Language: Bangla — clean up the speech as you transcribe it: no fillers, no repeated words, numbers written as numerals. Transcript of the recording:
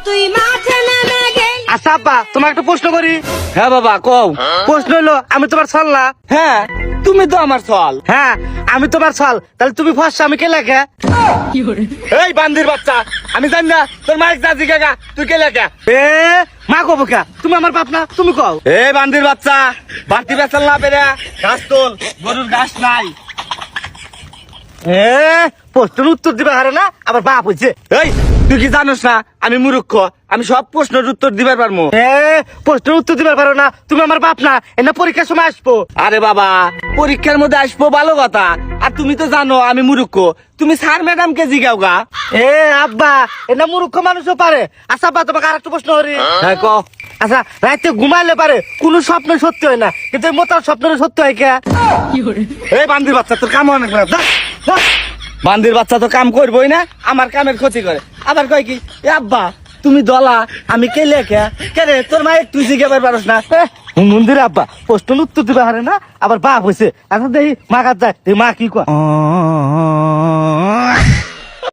তুই মাঠে নেমে গেলি। আচ্ছা আব্বা তোমার একটা প্রশ্ন করি। হ্যাঁ বাবা কও। প্রশ্ন হলো আমি তোমার ছল না? হ্যাঁ তুমি তো আমার চল। হ্যাঁ আমি তোমার ছল, তাহলে তুমি ফর্সা আমি কে লেখা? এই বান্দির বাচ্চা, আমি জানি না তোর মাইক জাজি কাকা, তুই কে লেখা? এ মা কব কে? তুমি আমার বাপ না, তুমি কও। এই বান্দির বাচ্চা, বাড়তি বেচাল না পেরে ঘাস তোল, গরুর ঘাস নাই। এ প্রশ্নের উত্তর দিবে হারে না, আবার বাপ হইছে। এই তুই কি জানোস না আমি মূর্খ, আমি সব প্রশ্নের উত্তর দিবার পারবো। এ প্রশ্নের উত্তর দিবে পারো না, তুমি আমার বাপ না, এনে পরীক্ষার সময় আসবো। আরে বাবা পরীক্ষার মধ্যে আসবো ভালো কথা, আর তুমি তো জানো আমি মূর্খ, তুমি স্যার ম্যাডামকে জিগাও গা। এ আব্বা এনে মূর্খ মানুষও পারে। আচ্ছা আব্বা তোমাকে আরেকটা প্রশ্ন করি। হ্যাঁ ক। আচ্ছা রাতে ঘুমাইলে পারে কোন স্বপ্ন সত্যি হয় না, কিন্তু এই মোটার স্বপ্নের সত্যি হয় কে? এই বান্দির বাচ্চা তোর কাম অনেক খারাপ, যা, যা। বান্দির বাচ্চা তো কাম করবোই না, আমার কামের ক্ষতি করে। আবার কয় কি এ আব্বা তুমি দলা আমি কে লেখা? কে রে তোর মা তুই জিগাবার পারস না? মন্দিরে আব্বা প্রশ্নের উত্তর দিবে হারে না, আবার বাপ হয়েছে। এখন দেখি মা কাজ যায়, মা কি কয়?